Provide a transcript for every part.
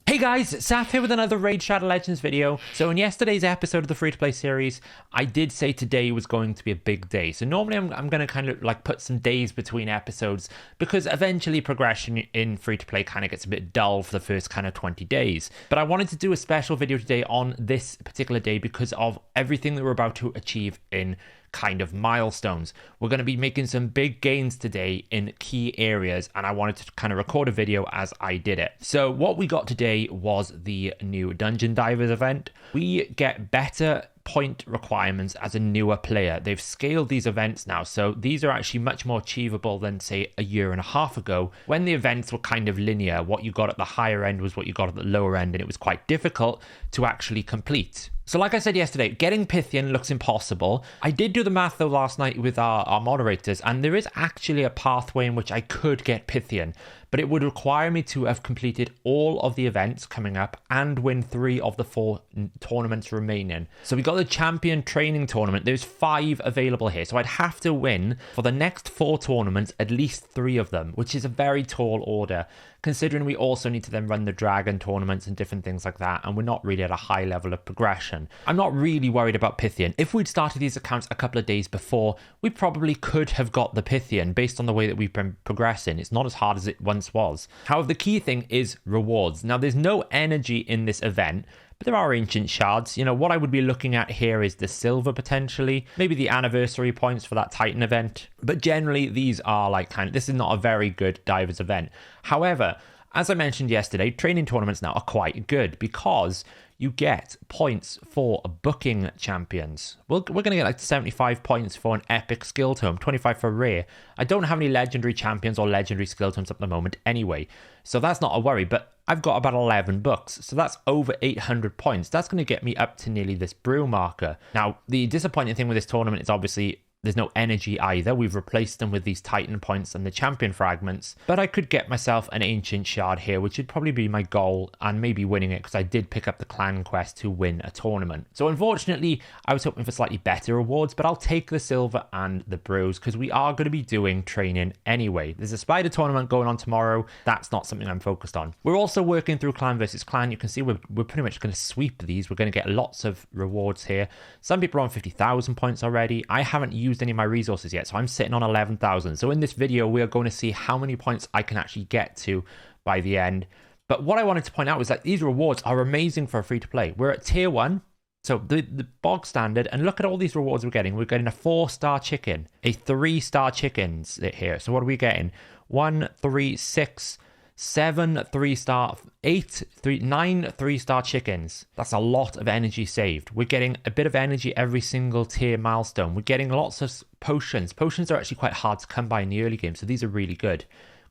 Hey guys, Saf here with another Raid Shadow Legends video. So in yesterday's episode of the free-to-play series, I did say today was going to be a big day. So normally I'm going to kind of like put some days between episodes because eventually progression in free-to-play kind of gets a bit dull for the first kind of 20 days. But I wanted to do a special video today on this particular day because of everything that we're about to achieve in kind of milestones. We're going to be making some big gains today in key areas, and I wanted to kind of record a video as I did it. So what we got today was the new Dungeon Divers event. We get better point requirements as a newer player. They've scaled these events now, so these are actually much more achievable than say a year and a half ago when the events were kind of linear. What you got at the higher end was what you got at the lower end, and it was quite difficult to actually complete. So like I said yesterday, getting Pythian looks impossible. I did do the math though last night with our moderators, and there is actually a pathway in which I could get Pythian, but it would require me to have completed all of the events coming up and win 3 of the 4 tournaments remaining. So we got the champion training tournament. There's 5 available here, so I'd have to win for the next 4 tournaments at least 3 of them, which is a very tall order considering we also need to then run the dragon tournaments and different things like that, and we're not really at a high level of progression. I'm not really worried about Pythian. If we'd started these accounts a couple of days before, we probably could have got the Pythian based on the way that we've been progressing. It's not as hard as it once was. However, the key thing is rewards. Now, there's no energy in this event, but there are ancient shards. You know, what I would be looking at here is the silver potentially, maybe the anniversary points for that Titan event. But generally, these are like this is not a very good divers event. However, as I mentioned yesterday, training tournaments now are quite good because you get points for booking champions. We're going to get like 75 points for an epic skill tome, 25 for rare. I don't have any legendary champions or legendary skill tomes at the moment anyway, so that's not a worry, but I've got about 11 books, so that's over 800 points. That's going to get me up to nearly this brew marker. Now, the disappointing thing with this tournament is obviously there's no energy either. We've replaced them with these Titan points and the champion fragments, but I could get myself an ancient shard here, which would probably be my goal, and maybe winning it because I did pick up the clan quest to win a tournament. So unfortunately, I was hoping for slightly better rewards, but I'll take the silver and the brews because we are going to be doing training anyway. There's a spider tournament going on tomorrow. That's not something I'm focused on. We're also working through clan versus clan. You can see we're pretty much going to sweep these. We're going to get lots of rewards here. Some people are on 50,000 points already. I haven't used any of my resources yet, so I'm sitting on 11,000. So in this video, we are going to see how many points I can actually get to by the end. But what I wanted to point out is that these rewards are amazing for a free-to-play. We're at tier 1, so the bog standard, and look at all these rewards we're getting. We're getting a 4-star chicken, a 3-star chickens here. So what are we getting? 1, 3, 6, 7 3-star, 9 3-star chickens. That's a lot of energy saved. We're getting a bit of energy every single tier milestone. We're getting lots of potions. Potions are actually quite hard to come by in the early game, so these are really good.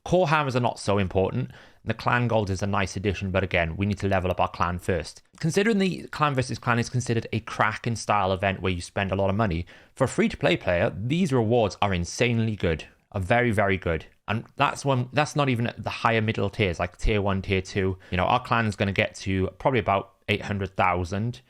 Core hammers are not so important. The clan gold is a nice addition, but again, we need to level up our clan first. Considering the clan versus clan is considered a Kraken style event where you spend a lot of money, for a free-to-play player, these rewards are insanely good. Are very, very good. And that's not even at the higher middle tiers, like tier 1, tier 2. You know, our clan is going to get to probably about 800,000.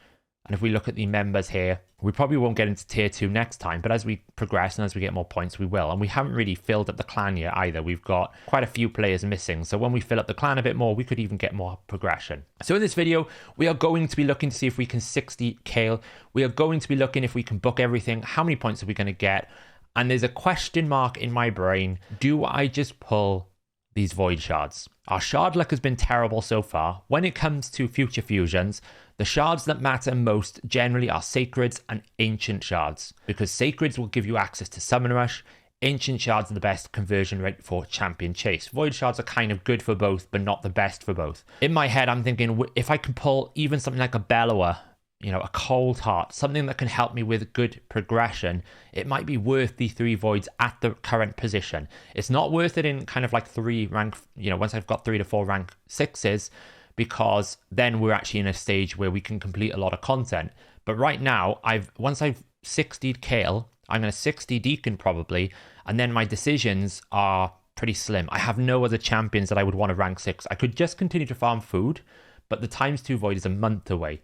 And if we look at the members here, we probably won't get into tier 2 next time, but as we progress and as we get more points, we will. And we haven't really filled up the clan yet either. We've got quite a few players missing. So when we fill up the clan a bit more, we could even get more progression. So in this video, we are going to be looking to see if we can 60 Kale. We are going to be looking if we can book everything. How many points are we going to get? And there's a question mark in my brain. Do I just pull these void shards? Our shard luck has been terrible so far. When it comes to future fusions, the shards that matter most generally are sacreds and ancient shards, because sacreds will give you access to summon rush. Ancient shards are the best conversion rate for champion chase. Void shards are kind of good for both, but not the best for both. In my head, I'm thinking if I can pull even something like a bellower, you know, a cold heart, something that can help me with good progression, it might be worth the 3 voids at the current position. It's not worth it in kind of like 3 rank, you know, once I've got 3 to 4 rank 6s, because then we're actually in a stage where we can complete a lot of content. But right now, once I've 60'd Kale, I'm going to 60 Deacon probably, and then my decisions are pretty slim. I have no other champions that I would want to rank 6. I could just continue to farm food, but the ×2 void is a month away.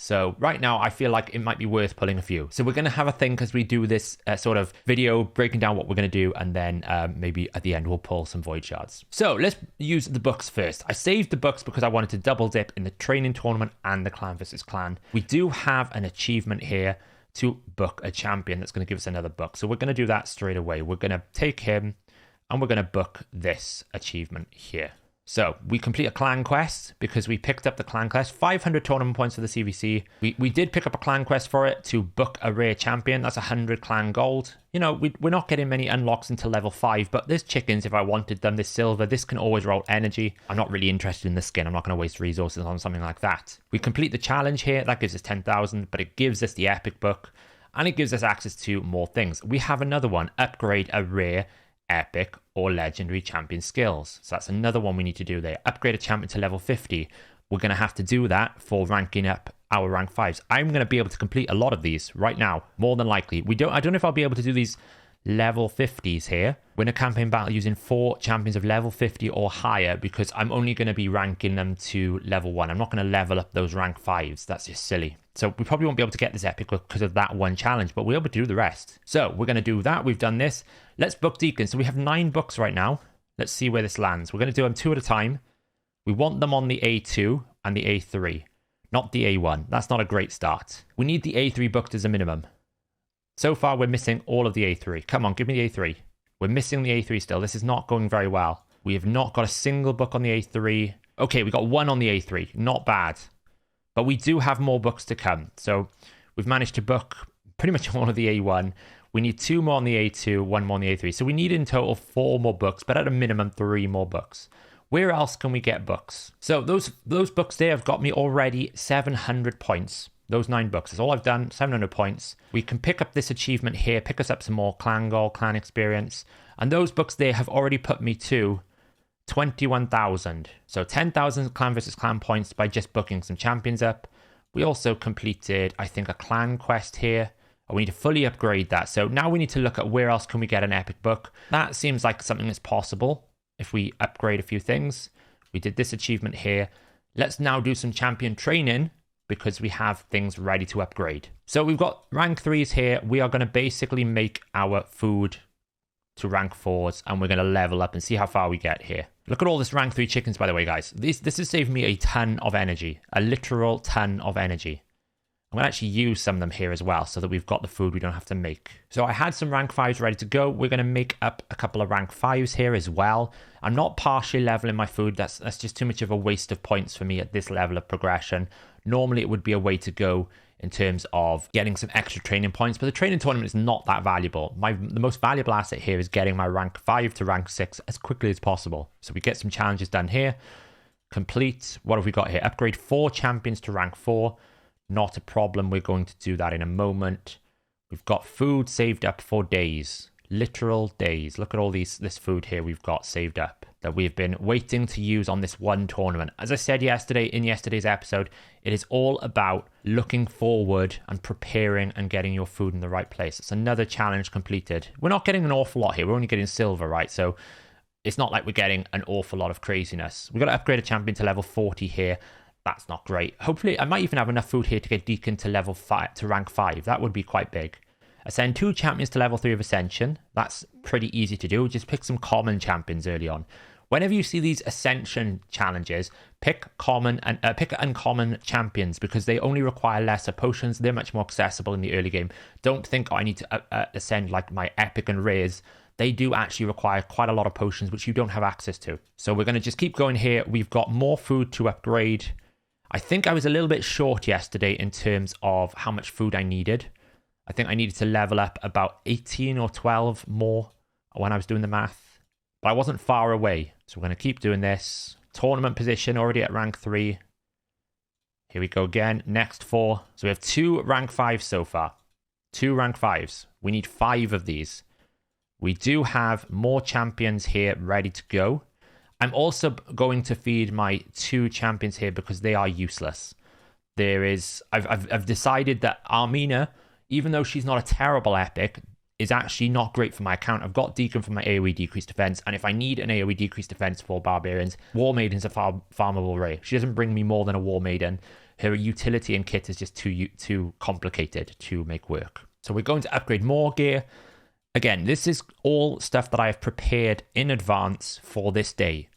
So right now, I feel like it might be worth pulling a few. So we're going to have a think as we do this sort of video breaking down what we're going to do. And then maybe at the end, we'll pull some void shards. So let's use the books first. I saved the books because I wanted to double dip in the training tournament and the clan versus clan. We do have an achievement here to book a champion that's going to give us another book. So we're going to do that straight away. We're going to take him and we're going to book this achievement here. So we complete a clan quest because we picked up the clan quest, 500 tournament points for the CVC. We did pick up a clan quest for it to book a rare champion. That's 100 clan gold. You know, we're not getting many unlocks until level 5, but there's chickens if I wanted them. There's silver. This can always roll energy. I'm not really interested in the skin. I'm not going to waste resources on something like that. We complete the challenge here. That gives us 10,000, but it gives us the epic book and it gives us access to more things. We have another one, upgrade a rare, epic, or legendary champion skills. So that's another one we need to do there. Upgrade a champion to level 50. We're going to have to do that for ranking up our rank 5s. I'm going to be able to complete a lot of these right now, more than likely. I don't know if I'll be able to do these level 50s here. Win a campaign battle using 4 champions of level 50 or higher, because I'm only going to be ranking them to level 1. I'm not going to level up those rank 5s. That's just silly. So we probably won't be able to get this epic because of that one challenge, but we'll be able to do the rest. So we're going to do that. We've done this. Let's book Deacons. So we have 9 books right now. Let's see where this lands. We're going to do them 2 at a time. We want them on the A2 and the A3, not the A1. That's not a great start. We need the A3 booked as a minimum. So far, we're missing all of the A3. Come on, give me the A3. We're missing the A3 still. This is not going very well. We have not got a single book on the A3. Okay, we got 1 on the A3. Not bad. But we do have more books to come. So we've managed to book pretty much all of the A1. We need 2 more on the A2, 1 more on the A3. So we need in total 4 more books, but at a minimum 3 more books. Where else can we get books? So those books there have got me already 700 points. Those 9 books. That's all I've done, 700 points. We can pick up this achievement here, pick us up some more clan gold, clan experience. And those books there have already put me to 21,000. So 10,000 clan versus clan points by just booking some champions up. We also completed, I think, a clan quest here. We need to fully upgrade that. So now we need to look at where else can we get an epic book. That seems like something that's possible if we upgrade a few things. We did this achievement here. Let's now do some champion training because we have things ready to upgrade. So we've got rank 3s here. We are going to basically make our food to rank 4s and we're going to level up and see how far we get here. Look at all this rank 3 chickens, by the way, guys. This is saving me a ton of energy, a literal ton of energy. I'm going to actually use some of them here as well so that we've got the food we don't have to make. So I had some rank 5s ready to go. We're going to make up a couple of rank 5s here as well. I'm not partially leveling my food. That's just too much of a waste of points for me at this level of progression. Normally it would be a way to go in terms of getting some extra training points, but the training tournament is not that valuable. The most valuable asset here is getting my rank 5 to rank 6 as quickly as possible. So we get some challenges done here. Complete. What have we got here? Upgrade 4 champions to rank 4. Not a problem. We're going to do that in a moment. We've got food saved up for days. Literal days. Look at all this food here we've got saved up that we've been waiting to use on this one tournament. As I said in yesterday's episode, it is all about looking forward and preparing and getting your food in the right place. It's another challenge completed. We're not getting an awful lot here. We're only getting silver, right? So it's not like we're getting an awful lot of craziness. We've got to upgrade a champion to level 40 here. That's not great. Hopefully, I might even have enough food here to get Deacon to level 5, to rank 5. That would be quite big. Ascend 2 champions to level 3 of Ascension. That's pretty easy to do. Just pick some common champions early on. Whenever you see these Ascension challenges, pick uncommon champions because they only require lesser potions. They're much more accessible in the early game. Don't think, oh, I need to ascend like my epic and rares. They do actually require quite a lot of potions, which you don't have access to. So we're going to just keep going here. We've got more food to upgrade. I think I was a little bit short yesterday in terms of how much food I needed. I think I needed to level up about 18 or 12 more when I was doing the math. But I wasn't far away. So we're going to keep doing this. Tournament position already at rank 3. Here we go again. Next 4. So we have 2 rank 5s so far. 2 rank 5s. We need 5 of these. We do have more champions here ready to go. I'm also going to feed my 2 champions here because they are useless. I've decided that Armina, even though she's not a terrible epic, is actually not great for my account. I've got Deacon for my AoE decreased defense, and if I need an AoE decreased defense for barbarians, War Maiden's a farmable rare. She doesn't bring me more than a War Maiden. her utility and kit is just too complicated to make work. So we're going to upgrade more gear. Again, this is all stuff that I have prepared in advance for this day.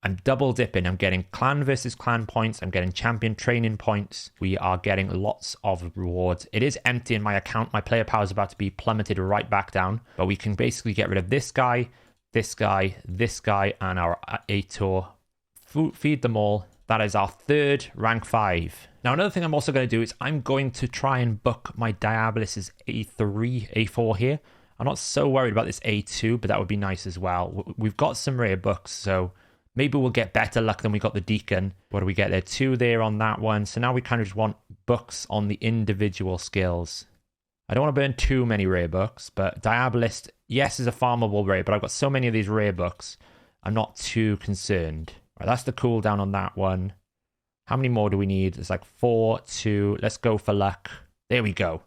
I'm double dipping. I'm getting clan versus clan points. I'm getting champion training points. We are getting lots of rewards. It is empty in my account. My player power is about to be plummeted right back down. But we can basically get rid of this guy, this guy, this guy, and our A-Tour. Feed them all. That is our third rank 5. Now, another thing I'm also going to do is I'm going to try and book my Diabolus's A3, A4 here. I'm not so worried about this A2, but that would be nice as well. We've got some rare books, so maybe we'll get better luck than we got the Deacon. What do we get there? 2 there on that one. So now we kind of just want books on the individual skills. I don't want to burn too many rare books, but Diabolist, yes, is a farmable rare, but I've got so many of these rare books, I'm not too concerned. Right, that's the cooldown on that one. How many more do we need? It's like 4, 2. Let's go for luck. There we go.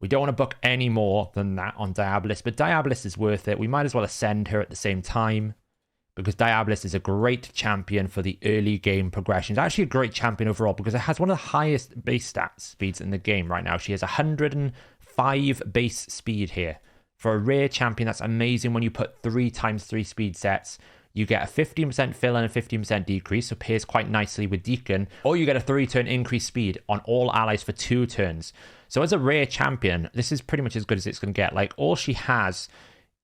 We don't want to book any more than that on Diabolist, but Diabolist is worth it. We might as well ascend her at the same time, because Diabolist is a great champion for the early game progression. It's actually a great champion overall because it has one of the highest base stat speeds in the game right now. She has 105 base speed here. For a rare champion, that's amazing. When you put 3 times 3 speed sets, you get a 15% fill and a 15% decrease, so pairs quite nicely with Deacon, or you get a 3-turn increased speed on all allies for 2 turns. So as a rare champion, this is pretty much as good as it's going to get. Like, all she has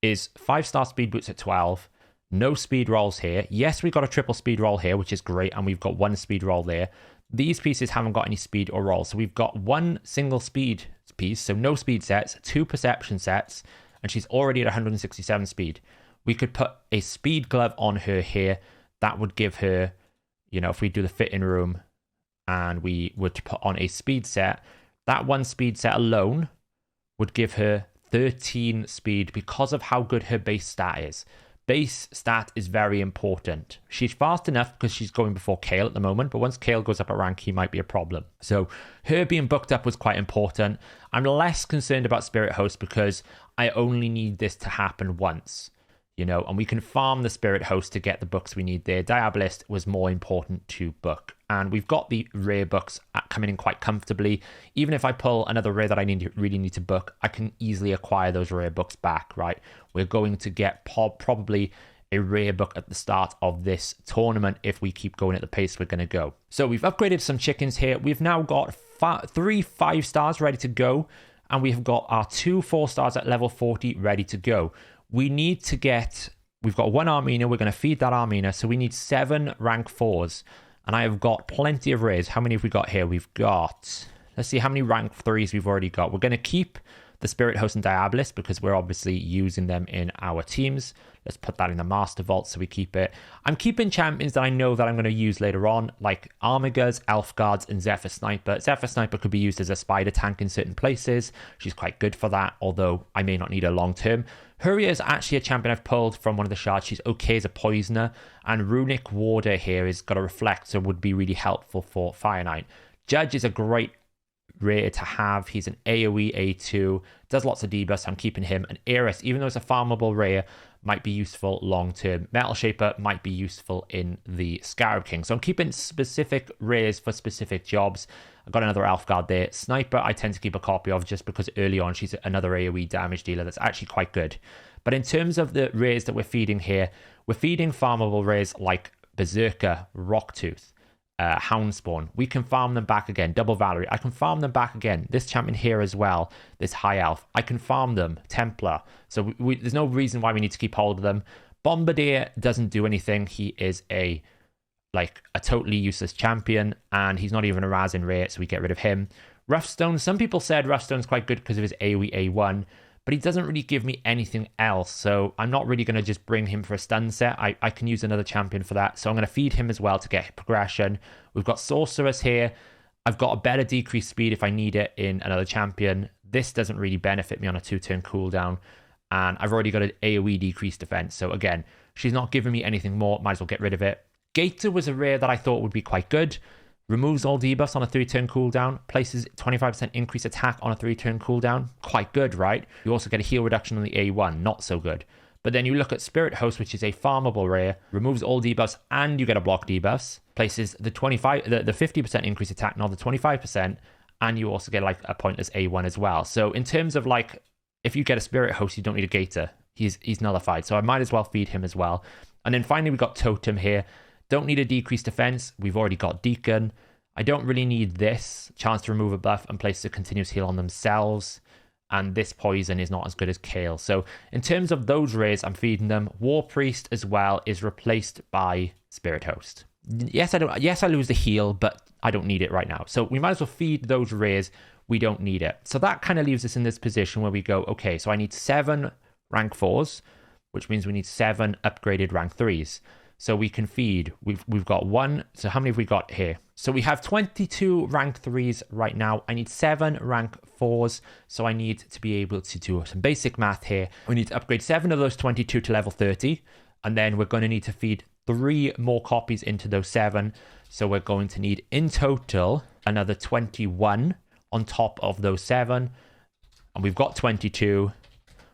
is 5-star speed boots at 12, no speed rolls here. Yes, we've got a triple speed roll here, which is great, and we've got 1 speed roll there. These pieces haven't got any speed or roll, so we've got 1 single speed piece, so no speed sets, 2 perception sets, and she's already at 167 speed. We could put a speed glove on her here. That would give her, you know, if we do the fitting room and we were to put on a speed set, that 1 speed set alone would give her 13 speed because of how good her base stat is. Base stat is very important. She's fast enough because she's going before Kale at the moment, but once Kale goes up a rank, he might be a problem. So her being booked up was quite important. I'm less concerned about Spirit Host because I only need this to happen once. You know, and we can farm the Spirit Host to get the books we need there. Diabolist was more important to book. And we've got the rare books coming in quite comfortably. Even if I pull another rare that I really need to book, I can easily acquire those rare books back, right? We're going to get probably a rare book at the start of this tournament if we keep going at the pace we're going to go. So we've upgraded some chickens here. We've now got 3 5-stars ready to go. And we've got our 2 4-stars at level 40 ready to go. We need to get, we've got 1 Armina, we're going to feed that Armina, so we need 7 rank 4s, and I have got plenty of rares. How many have we got here? We've got, let's see how many rank 3s we've already got. We're going to keep the Spirit Host and Diabolist because we're obviously using them in our teams. Let's put that in the Master Vault so we keep it. I'm keeping champions that I know that I'm going to use later on, like Armigers, Elf Guards, and Zephyr Sniper. Zephyr Sniper could be used as a spider tank in certain places. She's quite good for that, although I may not need her long term. Huria is actually a champion I've pulled from one of the shards. She's okay as a poisoner. And Runic Warder here has got a reflect, so would be really helpful for Fire Knight. Judge is a great rare to have. He's an AoE A2, does lots of debuffs. I'm keeping him. And Eris, even though it's a farmable rare, might be useful long term. Metal Shaper might be useful in the Scarab King. So I'm keeping specific rares for specific jobs. I've got another Elf Guard there. Sniper, I tend to keep a copy of just because early on she's another AoE damage dealer that's actually quite good. But in terms of the rares that we're feeding here, we're feeding farmable rares like Berserker, Rocktooth, Houndspawn. We can farm them back again. Double Valerie. I can farm them back again. This champion here as well, this High Elf. I can farm them. Templar. So there's no reason why we need to keep hold of them. Bombardier doesn't do anything. He is a totally useless champion, and he's not even a Razin rare, so we get rid of him. Roughstone. Some people said Roughstone's quite good because of his AoE A1, but he doesn't really give me anything else, so I'm not really going to just bring him for a stun set. I can use another champion for that, so I'm going to feed him as well to get progression. We've got Sorceress here. I've got a better decreased speed if I need it in another champion. This doesn't really benefit me on a 2-turn cooldown, and I've already got an AoE decreased defense, so again, she's not giving me anything more. Might as well get rid of it. Gator was a rare that I thought would be quite good. Removes all debuffs on a 3-turn cooldown. Places 25% increased attack on a 3-turn cooldown. Quite good, right? You also get a heal reduction on the A1. Not so good. But then you look at Spirit Host, which is a farmable rare, removes all debuffs and you get a block debuffs, places the 50% increase attack, not the 25%, and you also get like a pointless A1 as well. So in terms of like, if you get a Spirit Host, you don't need a Gator. He's nullified, so I might as well feed him as well. And then finally we got Totem here. Don't need a decreased defense. We've already got Deacon. I don't really need this. Chance to remove a buff and place a continuous heal on themselves. And this poison is not as good as Kale. So in terms of those rares, I'm feeding them. War Priest as well is replaced by Spirit Host. Yes, I lose the heal, but I don't need it right now. So we might as well feed those rares. We don't need it. So that kind of leaves us in this position where we go, okay, so I need 7 rank 4s, which means we need 7 upgraded rank 3s. So we can feed. We've got 1. So how many have we got here? So we have 22 rank 3s right now. I need 7 rank 4s. So I need to be able to do some basic math here. We need to upgrade 7 of those 22 to level 30. And then we're going to need to feed 3 more copies into those 7. So we're going to need in total another 21 on top of those 7. And we've got 22,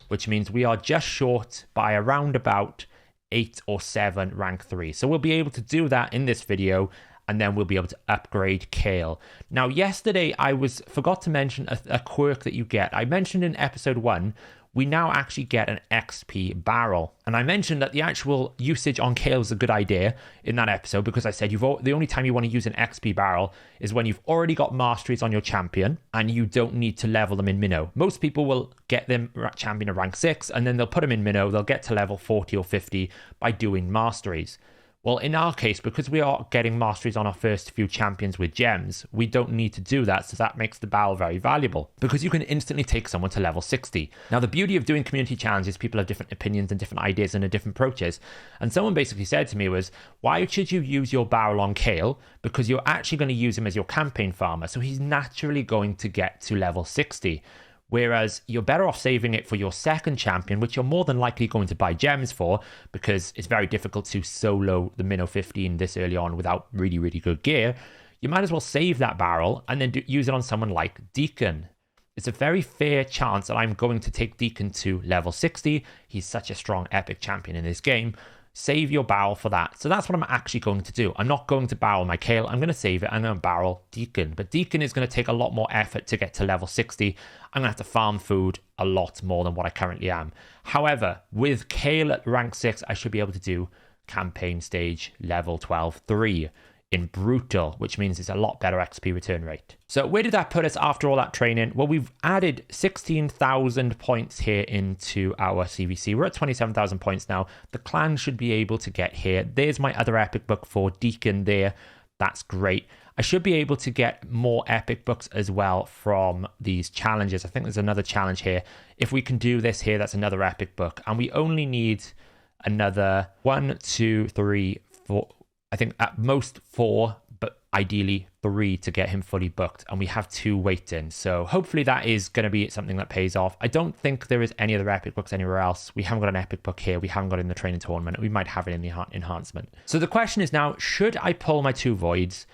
which means we are just short by around about 8 or 7 rank 3. So we'll be able to do that in this video, and then we'll be able to upgrade Kale. Now, yesterday I forgot to mention a quirk that you get. I mentioned in episode 1, we now actually get an XP barrel. And I mentioned that the actual usage on Kale is a good idea in that episode, because I said the only time you want to use an XP barrel is when you've already got masteries on your champion and you don't need to level them in minnow. Most people will get them champion at rank 6 and then they'll put them in minnow. They'll get to level 40 or 50 by doing masteries. Well, in our case, because we are getting masteries on our first few champions with gems, we don't need to do that, so that makes the barrel very valuable, because you can instantly take someone to level 60. Now, the beauty of doing community challenges, people have different opinions and different ideas and different approaches, and someone basically said to me was, why should you use your barrel on Kale? Because you're actually going to use him as your campaign farmer, so he's naturally going to get to level 60. Whereas you're better off saving it for your second champion, which you're more than likely going to buy gems for, because it's very difficult to solo the minnow 15 this early on without really, really good gear. You might as well save that barrel and then use it on someone like Deacon. It's a very fair chance that I'm going to take Deacon to level 60. He's such a strong epic champion in this game. Save your barrel for that. So that's what I'm actually going to do. I'm not going to barrel my Kale. I'm going to save it. I'm going to barrel Deacon. But Deacon is going to take a lot more effort to get to level 60. I'm going to have to farm food a lot more than what I currently am. However, with Kale at rank 6, I should be able to do campaign stage level 12-3 in brutal, which means it's a lot better XP return rate. So where did that put us after all that training? Well, we've added 16,000 points here into our CVC. We're at 27,000 points now. The clan should be able to get here. There's my other epic book for Deacon there. That's great. I should be able to get more epic books as well from these challenges. I think there's another challenge here. If we can do this here, that's another epic book. And we only need another 1, 2, 3, 4... I think at most 4, but ideally 3 to get him fully booked. And we have 2 waiting. So hopefully that is going to be something that pays off. I don't think there is any other epic books anywhere else. We haven't got an epic book here. We haven't got it in the training tournament. We might have it in the enhancement. So the question is now, should I pull my 2 voids?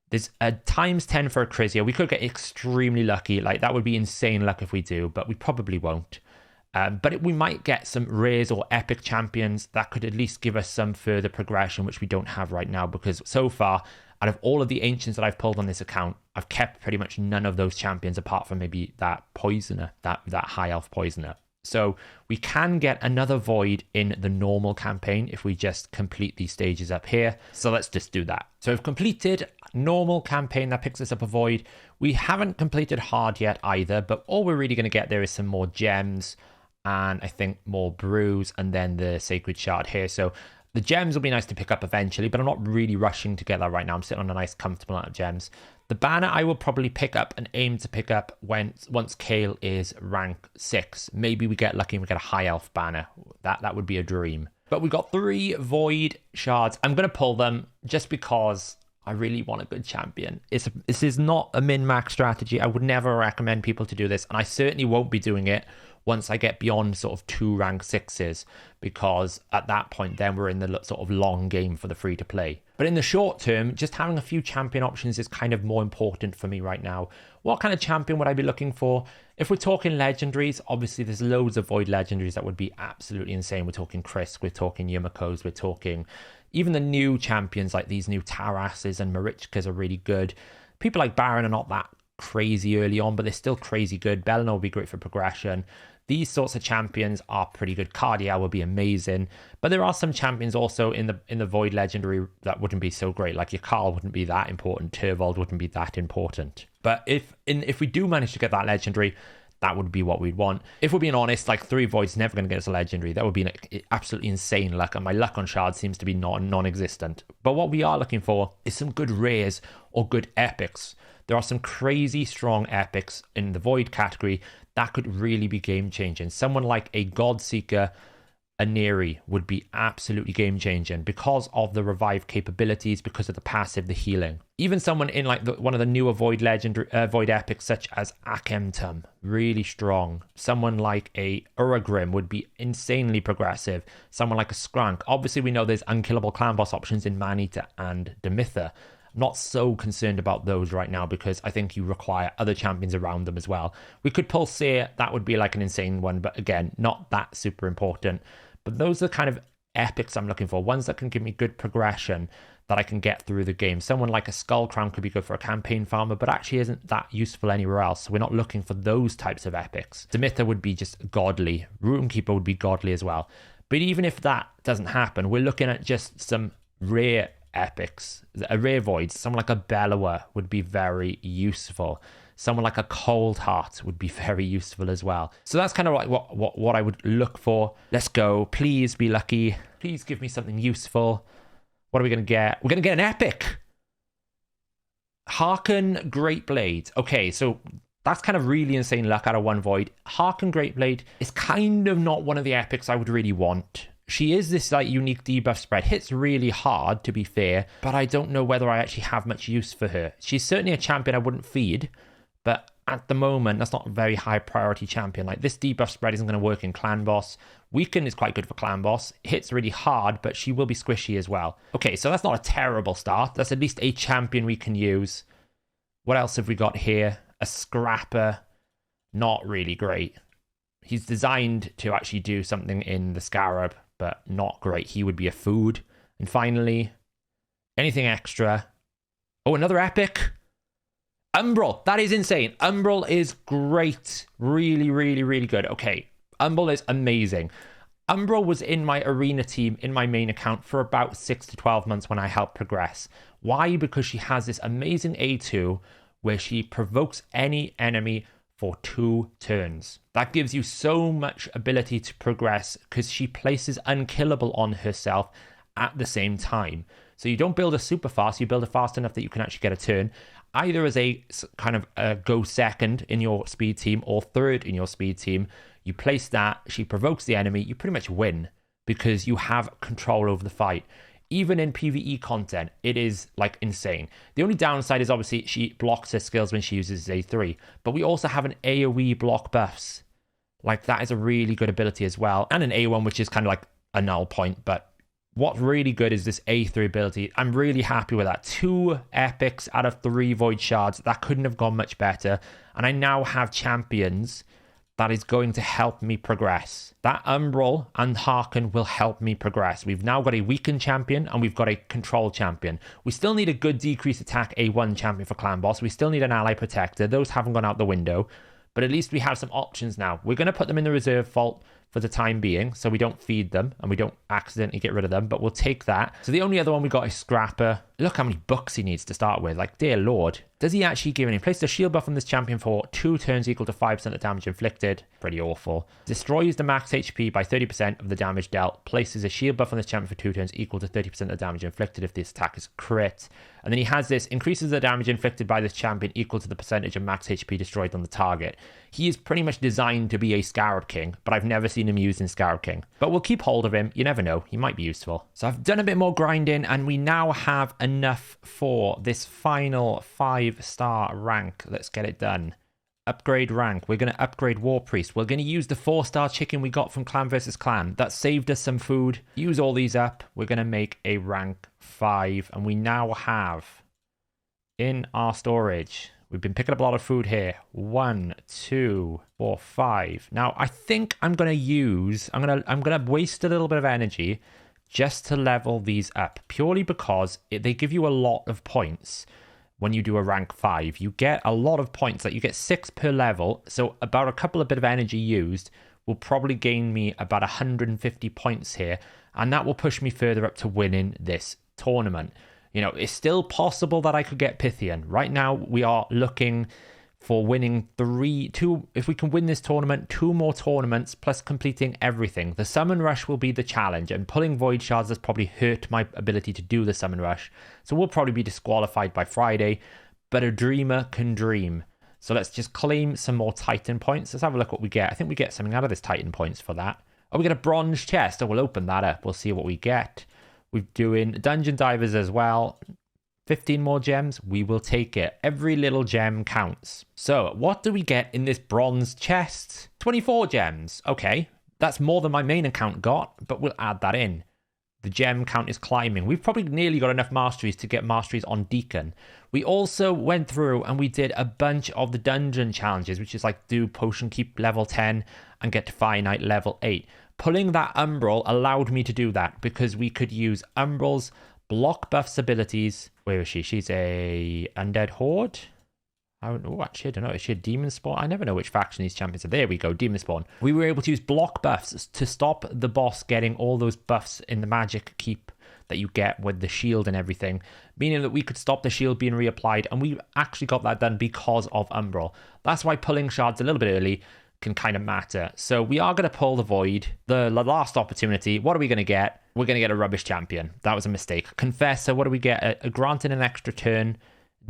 There's a times 10 for a Crizia. We could get extremely lucky. Like, that would be insane luck if we do, but we probably won't. But we might get some rares or epic champions that could at least give us some further progression, which we don't have right now, because so far, out of all of the ancients that I've pulled on this account, I've kept pretty much none of those champions apart from maybe that poisoner, that high elf poisoner. So we can get another void in the normal campaign if we just complete these stages up here. So let's just do that. So we've completed normal campaign that picks us up a void. We haven't completed hard yet either, but all we're really going to get there is some more gems, and I think more brews, and then the sacred shard here. So the gems will be nice to pick up eventually, but I'm not really rushing to get that right now. I'm sitting on a nice comfortable amount of gems. The banner I will probably pick up and aim to pick up once Kale is rank 6. Maybe we get lucky and we get a high elf banner. That would be a dream. But we got 3 void shards. I'm going to pull them just because I really want a good champion. This is not a min-max strategy. I would never recommend people to do this, and I certainly won't be doing it once I get beyond sort of 2 rank 6s, because at that point then we're in the sort of long game for the free to play. But in the short term, just having a few champion options is kind of more important for me right now. What kind of champion would I be looking for? If we're talking legendaries, obviously there's loads of void legendaries that would be absolutely insane. We're talking Krisk, we're talking Yumiko's, we're talking even the new champions like these new Tarases and Marichkas are really good. People like Baron are not that crazy early on, but they're still crazy good. Bellinor will be great for progression. These sorts of champions are pretty good. Cardiel will be amazing, but there are some champions also in the Void Legendary that wouldn't be so great. Like your Carl wouldn't be that important. Turvold wouldn't be that important. But if we do manage to get that Legendary, that would be what we'd want. If we're being honest, like 3 Void's never going to get us a Legendary. That would be like absolutely insane luck, and my luck on shards seems to be non-existent. But what we are looking for is some good rares or good epics. There are some crazy strong epics in the Void category that could really be game-changing. Someone like a Godseeker Aneri would be absolutely game-changing because of the revive capabilities, because of the passive, the healing. Even someone in like one of the newer Void Void epics such as Akemtum, really strong. Someone like a Uragrim would be insanely progressive. Someone like a Skrank. Obviously, we know there's unkillable clan boss options in Maneater and Demitha. Not so concerned about those right now because I think you require other champions around them as well. We could pull Seer, that would be like an insane one, but again, not that super important. But those are kind of epics I'm looking for, ones that can give me good progression that I can get through the game. Someone like a Skullcrown could be good for a campaign farmer, but actually isn't that useful anywhere else. So we're not looking for those types of epics. Demitha would be just godly. Runekeeper would be godly as well. But even if that doesn't happen, we're looking at just some rare epics, a rare void. Someone like a Bellower would be very useful. Someone like a Cold Heart would be very useful as well. So that's kind of like what I would look for. Let's go. Please be lucky. Please give me something useful. What are we going to get? We're going to get an epic. Hearken Great Blade. Okay, so that's kind of really insane luck out of 1 void. Hearken Great Blade is kind of not one of the epics I would really want. She is this like unique debuff spread. Hits really hard, to be fair, but I don't know whether I actually have much use for her. She's certainly a champion I wouldn't feed, but at the moment, that's not a very high priority champion. Like this debuff spread isn't going to work in Clan Boss. Weaken is quite good for Clan Boss. Hits really hard, but she will be squishy as well. Okay, so that's not a terrible start. That's at least a champion we can use. What else have we got here? A Scrapper. Not really great. He's designed to actually do something in the Scarab, but not great. He would be a food. And finally, anything extra? Oh, another epic. Umbral. That is insane. Umbral is great. Really, really, really good. Okay. Umbral is amazing. Umbral was in my arena team in my main account for about 6 to 12 months when I helped progress. Why? Because she has this amazing A2 where she provokes any enemy for 2 turns. That gives you so much ability to progress because she places unkillable on herself at the same time. So you don't build her super fast, you build her fast enough that you can actually get a turn, either as a kind of go second in your speed team or third in your speed team. You place that, she provokes the enemy, you pretty much win because you have control over the fight. Even in PvE content, it is like insane. The only downside is obviously she blocks her skills when she uses A3, but we also have an AoE block buffs. Like that is a really good ability as well. And an A1, which is kind of like a null point, but what's really good is this A3 ability. I'm really happy with that. 2 epics out of 3 void shards. That couldn't have gone much better. And I now have champions that is going to help me progress. That Umbral and Hearken will help me progress. We've now got a weakened champion and we've got a control champion. We still need a good decrease attack A1 champion for Clan Boss. We still need an ally protector. Those haven't gone out the window, but at least we have some options now. We're going to put them in the reserve vault for the time being, so we don't feed them and we don't accidentally get rid of them, but we'll take that. So the only other one we got is Scrapper. Look how many books he needs to start with. Like, dear lord. Does he actually give any? Place the shield buff on this champion for 2 turns equal to 5% of damage inflicted. Pretty awful. Destroys the max HP by 30% of the damage dealt. Places a shield buff on this champion for 2 turns equal to 30% of the damage inflicted if this attack is crit. And then he has this, increases the damage inflicted by this champion equal to the percentage of max HP destroyed on the target. He is pretty much designed to be a Scarab King, but I've never seen him used in Scarab King. But we'll keep hold of him. You never know. He might be useful. So I've done a bit more grinding and we now have enough for this final 5-star rank. Let's get it done. upgrade rank. We're going to upgrade War Priest. We're going to use the 4-star chicken we got from Clan versus Clan. That saved us some food. Use all these up. We're going to make a rank 5. And we now have in our storage, we've been picking up a lot of food here. 1, 2, 4, 5. Now, I think I'm going to use, I'm going to waste a little bit of energy just to level these up, purely because they give you a lot of points. When you do a rank 5, you get a lot of points. Like you get 6 per level, so about a couple of bit of energy used will probably gain me about 150 points here, and that will push me further up to winning this tournament. You know, it's still possible that I could get Pythian. Right now, we are looking for winning 2, if we can win this tournament, 2 more tournaments plus completing everything. The Summon Rush will be the challenge, and pulling Void Shards has probably hurt my ability to do the Summon Rush. So we'll probably be disqualified by Friday, but a dreamer can dream. So let's just claim some more Titan points. Let's have a look what we get. I think we get something out of this Titan points for that. Oh, we get a bronze chest. Oh, we'll open that up. We'll see what we get. We're doing Dungeon Divers as well. 15 more gems, we will take it. Every little gem counts. So what do we get in this bronze chest? 24 gems. Okay, that's more than my main account got, but we'll add that in. The gem count is climbing. We've probably nearly got enough masteries to get masteries on Deacon. We also went through and we did a bunch of the dungeon challenges, which is like do Potion Keep level 10 and get to Finite level 8. Pulling that Umbral allowed me to do that because we could use Umbral's block buffs abilities. Where is she? She's a Undead Horde. Oh, actually, I don't know. Is she a Demon Spawn? I never know which faction these champions are. There we go, Demon Spawn. We were able to use block buffs to stop the boss getting all those buffs in the magic keep that you get with the shield and everything, meaning that we could stop the shield being reapplied, and we actually got that done because of Umbral. That's why pulling shards a little bit early can kind of matter. So we are going to pull the Void, the last opportunity. What are we going to get? We're going to get a rubbish champion. That was a mistake. Confessor, what do we get? A granted an extra turn,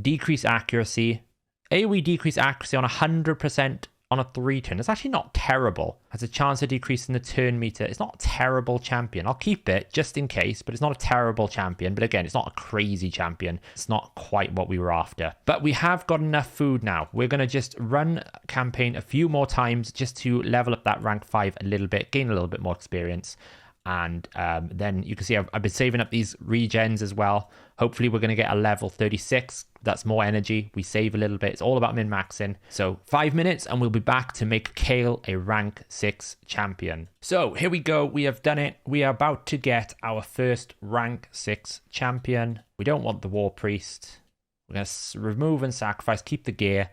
decrease accuracy. AoE decrease accuracy on 100% on a 3-turn. It's actually not terrible. Has a chance of decreasing the turn meter. It's not a terrible champion. I'll keep it just in case, but it's not a terrible champion. But again, it's not a crazy champion. It's not quite what we were after. But we have got enough food now. We're going to just run campaign a few more times just to level up that rank 5 a little bit, gain a little bit more experience. And then you can see I've been saving up these regens as well. Hopefully we're going to get a level 36. That's more energy. We save a little bit. It's all about min-maxing. So 5 minutes and we'll be back to make Kale a rank 6 champion. So here we go. We have done it. We are about to get our first rank 6 champion. We don't want the War Priest. We're going to remove and sacrifice. Keep the gear.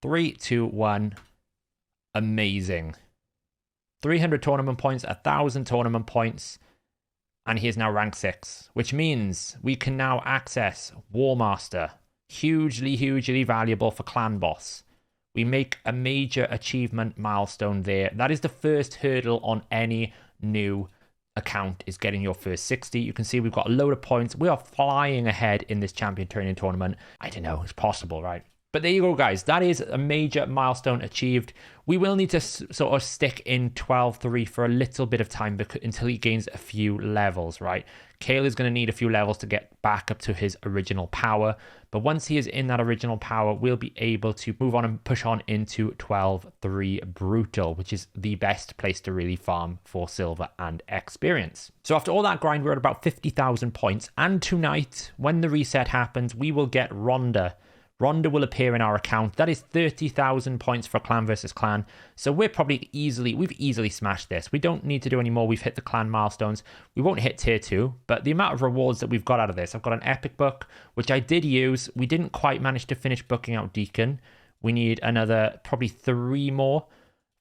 3, 2, 1. Amazing. 300 tournament points, 1,000 tournament points, and he is now rank 6, which means we can now access War Master. Hugely, hugely valuable for Clan Boss. We make a major achievement milestone there. That is the first hurdle on any new account, is getting your first 60. You can see we've got a load of points. We are flying ahead in this champion training tournament. I don't know, it's possible, right? But there you go, guys. That is a major milestone achieved. We will need to sort of stick in 12-3 for a little bit of time until he gains a few levels, right? Kale is going to need a few levels to get back up to his original power. But once he is in that original power, we'll be able to move on and push on into 12-3 Brutal, which is the best place to really farm for silver and experience. So after all that grind, we're at about 50,000 points. And tonight, when the reset happens, we will get Rhonda. Rhonda will appear in our account. That is 30,000 points for Clan versus Clan. So we've easily smashed this. We don't need to do any more. We've hit the clan milestones. We won't hit tier 2, but the amount of rewards that we've got out of this. I've got an epic book, which I did use. We didn't quite manage to finish booking out Deacon. We need another probably 3 more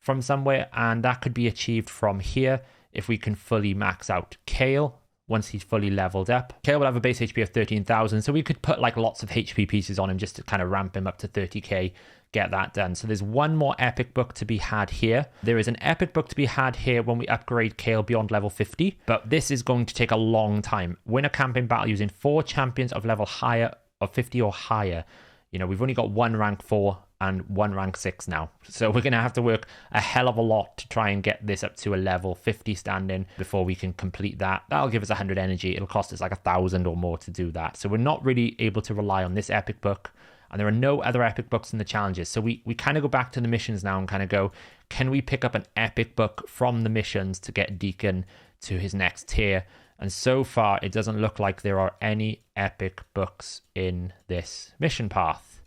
from somewhere, and that could be achieved from here if we can fully max out Kale. Once he's fully leveled up, Kale will have a base HP of 13,000, so we could put like lots of HP pieces on him just to kind of ramp him up to 30k, get that done. So there's one more epic book to be had here. There is an epic book to be had here when we upgrade Kale beyond level 50, but this is going to take a long time. Win a campaign battle using 4 champions of level higher, of 50 or higher. You know, we've only got 1 rank 4 and 1 rank 6 now. So we're going to have to work a hell of a lot to try and get this up to a level 50 standing before we can complete that. That'll give us 100 energy. It'll cost us like 1,000 or more to do that. So we're not really able to rely on this epic book. and there are no other epic books in the challenges. So we kind of go back to the missions now and kind of go, can we pick up an epic book from the missions to get Deacon to his next tier? And so far, it doesn't look like there are any epic books in this mission path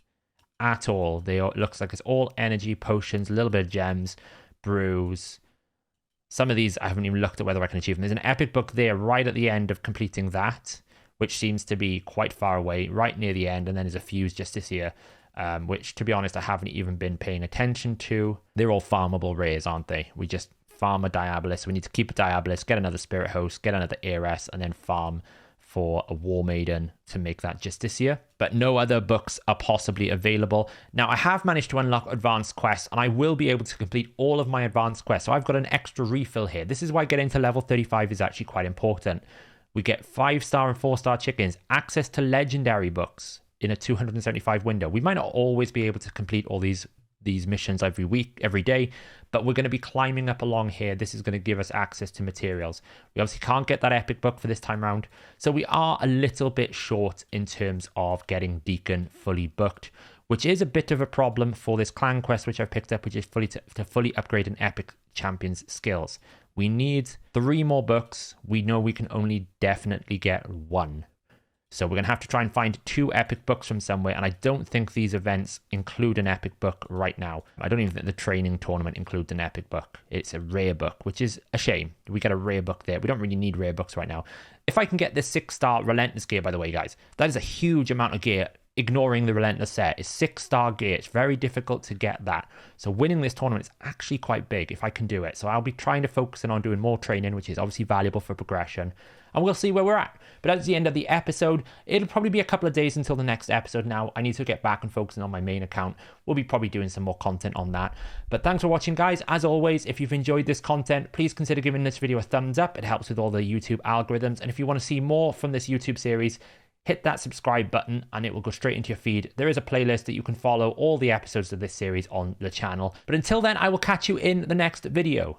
at all. It looks like it's all energy, potions, a little bit of gems, brews. Some of these, I haven't even looked at whether I can achieve them. There's an epic book there right at the end of completing that, which seems to be quite far away, right near the end. And then there's a fuse justice here, which, to be honest, I haven't even been paying attention to. They're all farmable rares, aren't they? We just farm a Diabolus. We need to keep a Diabolus, get another Spirit Host, get another Heiress, and then farm for a War Maiden to make that Justicia. But no other books are possibly available. Now, I have managed to unlock advanced quests, and I will be able to complete all of my advanced quests. So I've got an extra refill here. This is why getting to level 35 is actually quite important. We get 5-star and 4-star chickens, access to legendary books in a 275 window. We might not always be able to complete all these missions every week, every day, but we're going to be climbing up along here. This is going to give us access to materials. We obviously can't get that epic book for this time round, so we are a little bit short in terms of getting Deacon fully booked, which is a bit of a problem for this clan quest, which I've picked up, which is to fully upgrade an epic champion's skills. We need 3 more books. We know we can only definitely get 1. So we're going to have to try and find 2 epic books from somewhere, and I don't think these events include an epic book right now. I don't even think the training tournament includes an epic book. It's a rare book, which is a shame. We get a rare book there. We don't really need rare books right now. If I can get this 6-star Relentless gear, by the way, guys, that is a huge amount of gear. Ignoring the Relentless set is 6-star gear. It's very difficult to get that. So winning this tournament is actually quite big if I can do it. So I'll be trying to focus on doing more training, which is obviously valuable for progression. And we'll see where we're at. But that's the end of the episode. It'll probably be a couple of days until the next episode now. I need to get back and focusing on my main account. We'll be probably doing some more content on that. But thanks for watching, guys. As always, if you've enjoyed this content, please consider giving this video a thumbs up. It helps with all the YouTube algorithms. And if you want to see more from this YouTube series, hit that subscribe button and it will go straight into your feed. There is a playlist that you can follow all the episodes of this series on the channel. But until then, I will catch you in the next video.